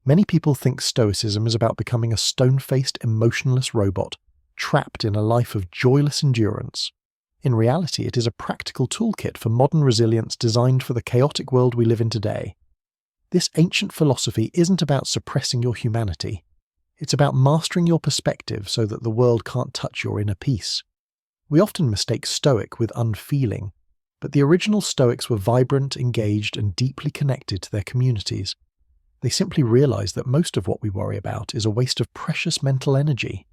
Many people think Stoicism is about becoming a stone-faced, emotionless robot, trapped in a life of joyless endurance. In reality, it is a practical toolkit for modern resilience designed for the chaotic world we live in today. This ancient philosophy isn't about suppressing your humanity. It's about mastering your perspective so that the world can't touch your inner peace. We often mistake Stoic with unfeeling, but the original Stoics were vibrant, engaged, and deeply connected to their communities. They simply realized that most of what we worry about is a waste of precious mental energy.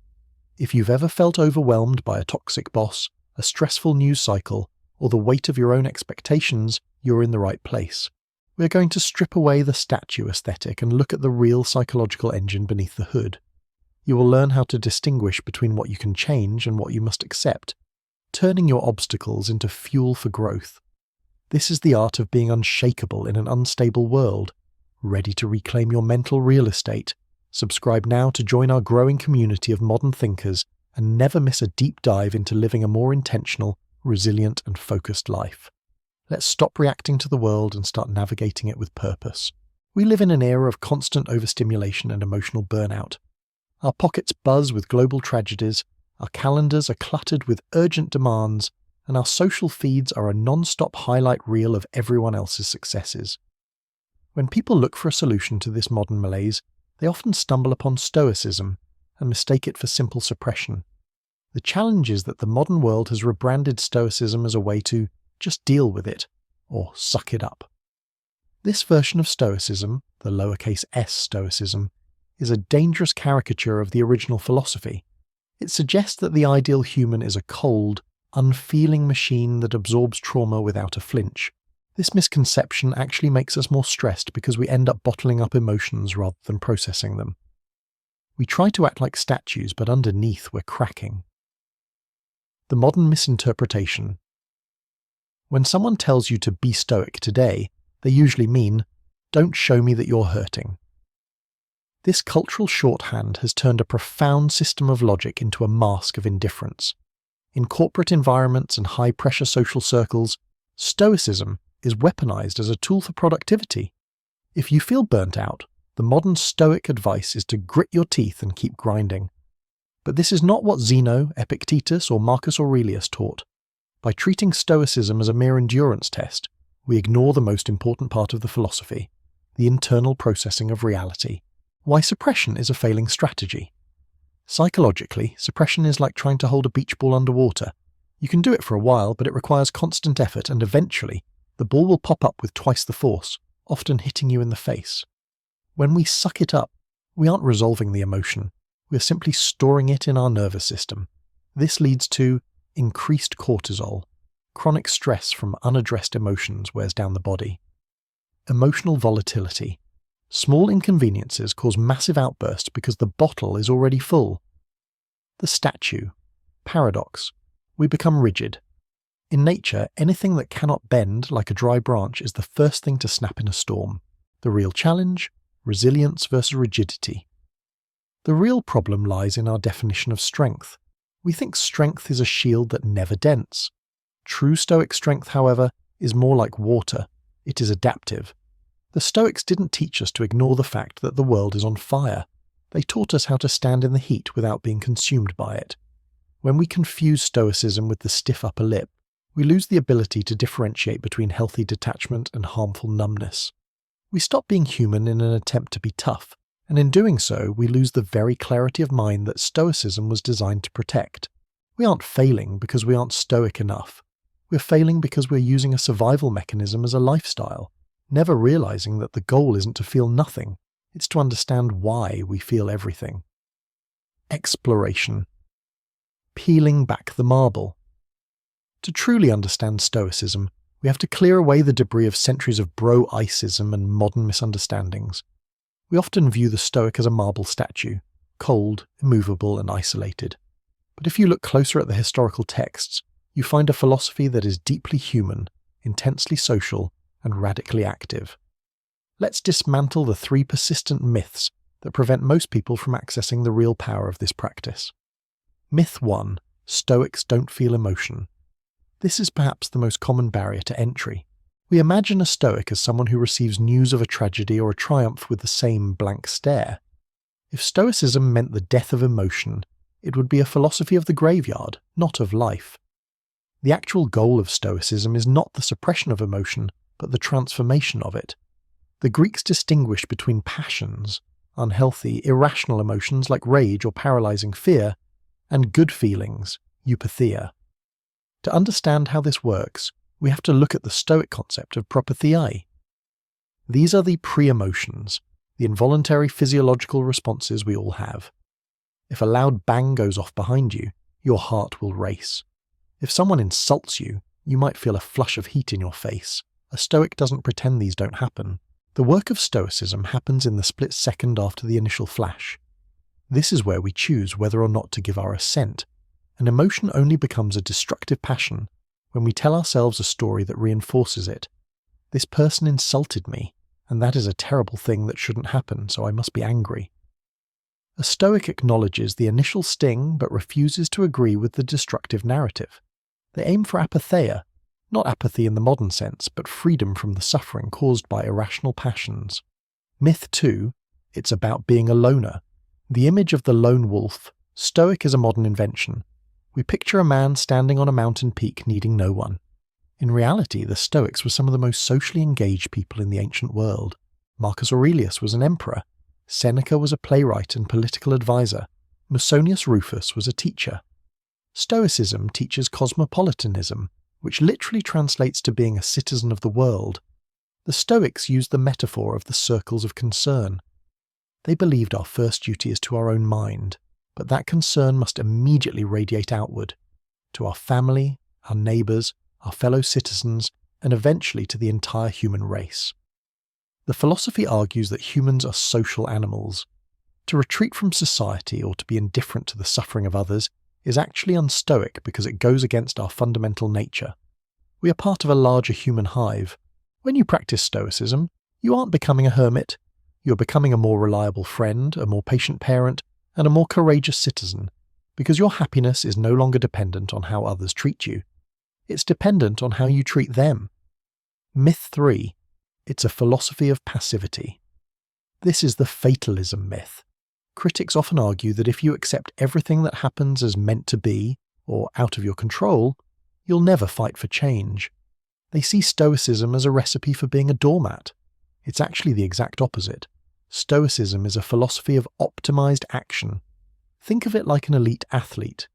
If you've ever felt overwhelmed by a toxic boss, a stressful news cycle, or the weight of your own expectations, you're in the right place. We're going to strip away the statue aesthetic and look at the real psychological engine beneath the hood. You will learn how to distinguish between what you can change and what you must accept, turning your obstacles into fuel for growth. This is the art of being unshakable in an unstable world. Ready to reclaim your mental real estate? Subscribe now to join our growing community of modern thinkers and never miss a deep dive into living a more intentional, resilient, and focused life. Let's stop reacting to the world and start navigating it with purpose. We live in an era of constant overstimulation and emotional burnout. Our pockets buzz with global tragedies, our calendars are cluttered with urgent demands, and our social feeds are a non-stop highlight reel of everyone else's successes. When people look for a solution to this modern malaise, they often stumble upon Stoicism and mistake it for simple suppression. The challenge is that the modern world has rebranded Stoicism as a way to just deal with it, or suck it up. This version of Stoicism, the lowercase s Stoicism, is a dangerous caricature of the original philosophy. It suggests that the ideal human is a cold, unfeeling machine that absorbs trauma without a flinch. This misconception actually makes us more stressed because we end up bottling up emotions rather than processing them. We try to act like statues, but underneath we're cracking. The modern misinterpretation. When someone tells you to be stoic today, they usually mean, don't show me that you're hurting. This cultural shorthand has turned a profound system of logic into a mask of indifference. In corporate environments and high-pressure social circles, Stoicism is weaponized as a tool for productivity. If you feel burnt out, the modern Stoic advice is to grit your teeth and keep grinding. But this is not what Zeno, Epictetus, or Marcus Aurelius taught. By treating Stoicism as a mere endurance test, we ignore the most important part of the philosophy, the internal processing of reality. Why suppression is a failing strategy. Psychologically, suppression is like trying to hold a beach ball underwater. You can do it for a while, but it requires constant effort, and eventually, the ball will pop up with twice the force, often hitting you in the face. When we suck it up, we aren't resolving the emotion. We are simply storing it in our nervous system. This leads to increased cortisol. Chronic stress from unaddressed emotions wears down the body. Emotional volatility. Small inconveniences cause massive outbursts because the bottle is already full. The statue. Paradox. We become rigid. In nature, anything that cannot bend, like a dry branch, is the first thing to snap in a storm. The real challenge? Resilience versus rigidity. The real problem lies in our definition of strength. We think strength is a shield that never dents. True Stoic strength, however, is more like water. It is adaptive. The Stoics didn't teach us to ignore the fact that the world is on fire. They taught us how to stand in the heat without being consumed by it. When we confuse Stoicism with the stiff upper lip, we lose the ability to differentiate between healthy detachment and harmful numbness. We stop being human in an attempt to be tough, and in doing so, we lose the very clarity of mind that Stoicism was designed to protect. We aren't failing because we aren't stoic enough. We're failing because we're using a survival mechanism as a lifestyle, never realizing that the goal isn't to feel nothing, it's to understand why we feel everything. Exploration. Peeling back the marble. To truly understand Stoicism, we have to clear away the debris of centuries of bro-icism and modern misunderstandings. We often view the Stoic as a marble statue, cold, immovable, and isolated. But if you look closer at the historical texts, you find a philosophy that is deeply human, intensely social, and radically active. Let's dismantle the 3 persistent myths that prevent most people from accessing the real power of this practice. Myth 1. Stoics don't feel emotion. This is perhaps the most common barrier to entry. We imagine a Stoic as someone who receives news of a tragedy or a triumph with the same blank stare. If Stoicism meant the death of emotion, it would be a philosophy of the graveyard, not of life. The actual goal of Stoicism is not the suppression of emotion, but the transformation of it. The Greeks distinguished between passions, unhealthy, irrational emotions like rage or paralyzing fear, and good feelings, eupatheia. To understand how this works, we have to look at the Stoic concept of propatheiai. These are the pre-emotions, the involuntary physiological responses we all have. If a loud bang goes off behind you, your heart will race. If someone insults you, you might feel a flush of heat in your face. A Stoic doesn't pretend these don't happen. The work of Stoicism happens in the split second after the initial flash. This is where we choose whether or not to give our assent. An emotion only becomes a destructive passion when we tell ourselves a story that reinforces it. This person insulted me, and that is a terrible thing that shouldn't happen, so I must be angry. A Stoic acknowledges the initial sting but refuses to agree with the destructive narrative. They aim for apatheia, not apathy in the modern sense, but freedom from the suffering caused by irrational passions. Myth 2, it's about being a loner. The image of the lone wolf, Stoic is a modern invention. We picture a man standing on a mountain peak needing no one. In reality, the Stoics were some of the most socially engaged people in the ancient world. Marcus Aurelius was an emperor. Seneca was a playwright and political advisor. Musonius Rufus was a teacher. Stoicism teaches cosmopolitanism, which literally translates to being a citizen of the world. The Stoics used the metaphor of the circles of concern. They believed our first duty is to our own mind, but that concern must immediately radiate outward, to our family, our neighbours, our fellow citizens, and eventually to the entire human race. The philosophy argues that humans are social animals. To retreat from society or to be indifferent to the suffering of others is actually unstoic because it goes against our fundamental nature. We are part of a larger human hive. When you practice Stoicism, you aren't becoming a hermit. You're becoming a more reliable friend, a more patient parent, and a more courageous citizen, because your happiness is no longer dependent on how others treat you. It's dependent on how you treat them. Myth 3. It's a philosophy of passivity. This is the fatalism myth. Critics often argue that if you accept everything that happens as meant to be, or out of your control, you'll never fight for change. They see Stoicism as a recipe for being a doormat. It's actually the exact opposite. Stoicism is a philosophy of optimized action. Think of it like an elite athlete.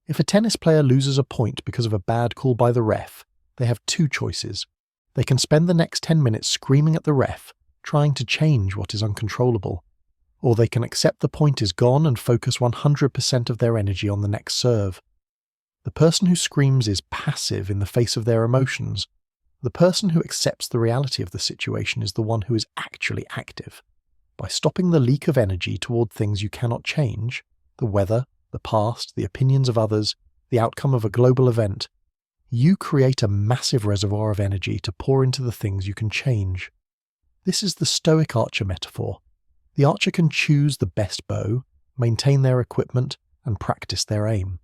If a tennis player loses a point because of a bad call by the ref, they have two choices. They can spend the next 10 minutes screaming at the ref, trying to change what is uncontrollable. Or they can accept the point is gone and focus 100% of their energy on the next serve. The person who screams is passive in the face of their emotions. The person who accepts the reality of the situation is the one who is actually active. By stopping the leak of energy toward things you cannot change, the weather, the past, the opinions of others, the outcome of a global event, you create a massive reservoir of energy to pour into the things you can change. This is the Stoic archer metaphor. The archer can choose the best bow, maintain their equipment, and practice their aim.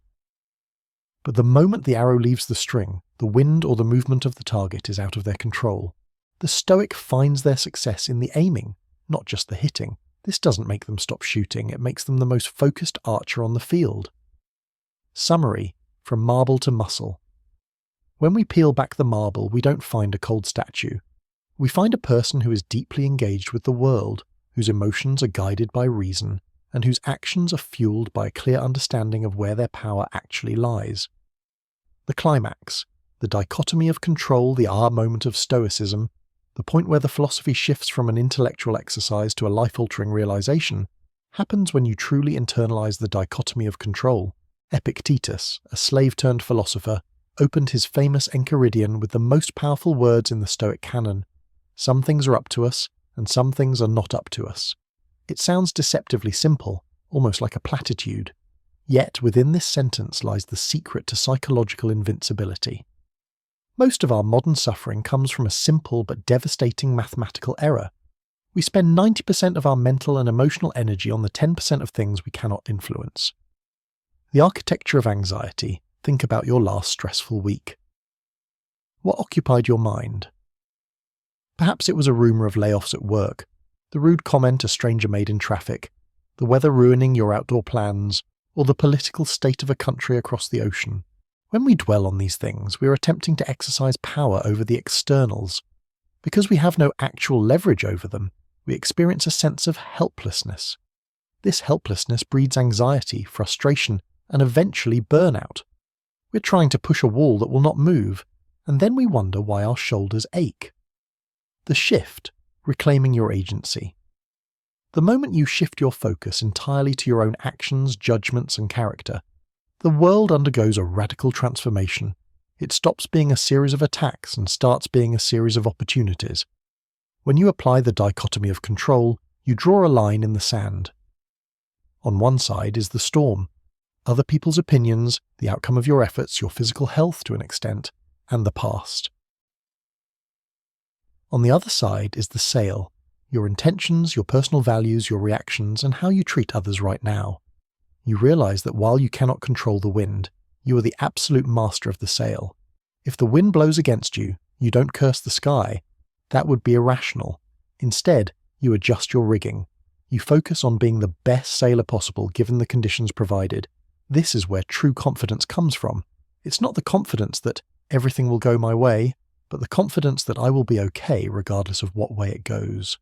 But the moment the arrow leaves the string, the wind or the movement of the target is out of their control. The Stoic finds their success in the aiming, not just the hitting. This doesn't make them stop shooting, it makes them the most focused archer on the field. Summary: from marble to muscle. When we peel back the marble, we don't find a cold statue. We find a person who is deeply engaged with the world, whose emotions are guided by reason, and whose actions are fueled by a clear understanding of where their power actually lies. The climax, the dichotomy of control, the aha moment of Stoicism, the point where the philosophy shifts from an intellectual exercise to a life-altering realization, happens when you truly internalize the dichotomy of control. Epictetus, a slave-turned-philosopher, opened his famous Enchiridion with the most powerful words in the Stoic canon: "Some things are up to us, and some things are not up to us." It sounds deceptively simple, almost like a platitude. Yet within this sentence lies the secret to psychological invincibility. Most of our modern suffering comes from a simple but devastating mathematical error. We spend 90% of our mental and emotional energy on the 10% of things we cannot influence. The architecture of anxiety. Think about your last stressful week. What occupied your mind? Perhaps it was a rumour of layoffs at work, the rude comment a stranger made in traffic, the weather ruining your outdoor plans, or the political state of a country across the ocean. When we dwell on these things, we are attempting to exercise power over the externals. Because we have no actual leverage over them, we experience a sense of helplessness. This helplessness breeds anxiety, frustration, and eventually burnout. We're trying to push a wall that will not move, and then we wonder why our shoulders ache. The shift, reclaiming your agency. The moment you shift your focus entirely to your own actions, judgments, and character, the world undergoes a radical transformation. It stops being a series of attacks and starts being a series of opportunities. When you apply the dichotomy of control, you draw a line in the sand. On one side is the storm, other people's opinions, the outcome of your efforts, your physical health to an extent, and the past. On the other side is the sail, your intentions, your personal values, your reactions, and how you treat others right now. You realize that while you cannot control the wind, you are the absolute master of the sail. If the wind blows against you, you don't curse the sky. That would be irrational. Instead, you adjust your rigging. You focus on being the best sailor possible given the conditions provided. This is where true confidence comes from. It's not the confidence that everything will go my way, but the confidence that I will be okay regardless of what way it goes.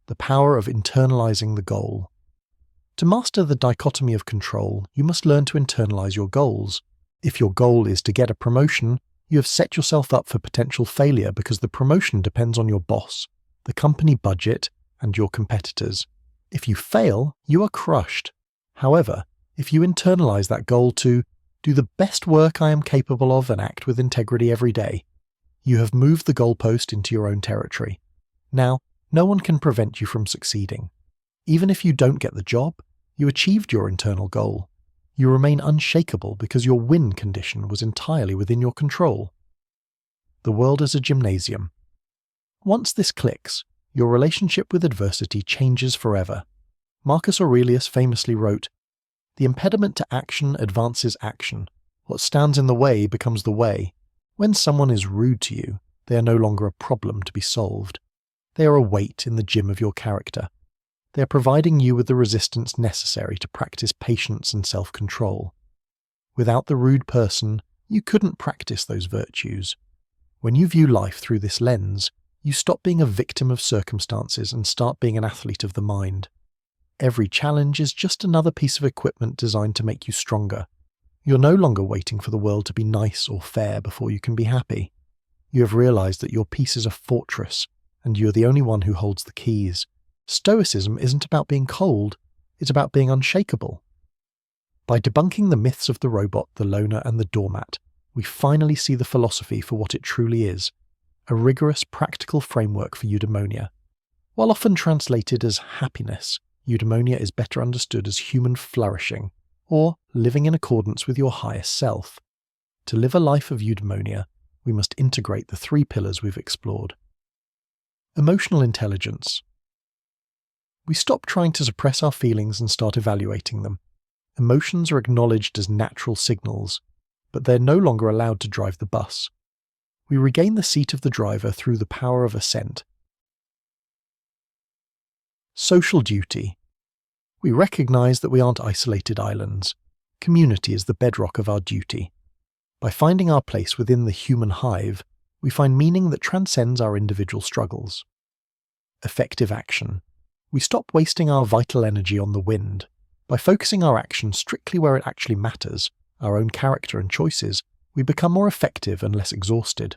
The power of internalizing the goal. To master the dichotomy of control, you must learn to internalize your goals. If your goal is to get a promotion, you have set yourself up for potential failure because the promotion depends on your boss, the company budget, and your competitors. If you fail, you are crushed. However, if you internalize that goal to do the best work I am capable of and act with integrity every day, you have moved the goalpost into your own territory. Now, no one can prevent you from succeeding. Even if you don't get the job, you achieved your internal goal. You remain unshakable because your win condition was entirely within your control. The world is a gymnasium. Once this clicks, your relationship with adversity changes forever. Marcus Aurelius famously wrote, "The impediment to action advances action. What stands in the way becomes the way. When someone is rude to you, they are no longer a problem to be solved. They are a weight in the gym of your character. They are providing you with the resistance necessary to practice patience and self-control. Without the rude person, you couldn't practice those virtues. When you view life through this lens, you stop being a victim of circumstances and start being an athlete of the mind. Every challenge is just another piece of equipment designed to make you stronger. You're no longer waiting for the world to be nice or fair before you can be happy. You have realized that your piece is a fortress, and you're the only one who holds the keys. Stoicism isn't about being cold, it's about being unshakable. By debunking the myths of the robot, the loner, and the doormat, we finally see the philosophy for what it truly is, a rigorous, practical framework for eudaimonia. While often translated as happiness, eudaimonia is better understood as human flourishing, or living in accordance with your highest self. To live a life of eudaimonia, we must integrate the three pillars we've explored. Emotional intelligence. We stop trying to suppress our feelings and start evaluating them. Emotions are acknowledged as natural signals, but they're no longer allowed to drive the bus. We regain the seat of the driver through the power of assent. Social duty. We recognize that we aren't isolated islands. Community is the bedrock of our duty. By finding our place within the human hive, we find meaning that transcends our individual struggles. Effective action. We stop wasting our vital energy on the wind. By focusing our action strictly where it actually matters, our own character and choices, we become more effective and less exhausted.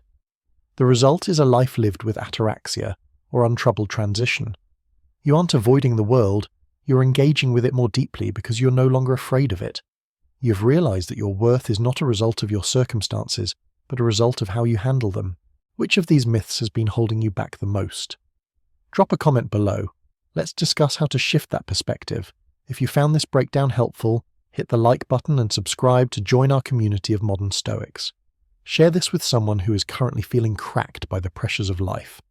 The result is a life lived with ataraxia, or untroubled transition. You aren't avoiding the world, you're engaging with it more deeply because you're no longer afraid of it. You've realized that your worth is not a result of your circumstances, but a result of how you handle them. Which of these myths has been holding you back the most? Drop a comment below. Let's discuss how to shift that perspective. If you found this breakdown helpful, hit the like button and subscribe to join our community of modern Stoics. Share this with someone who is currently feeling cracked by the pressures of life.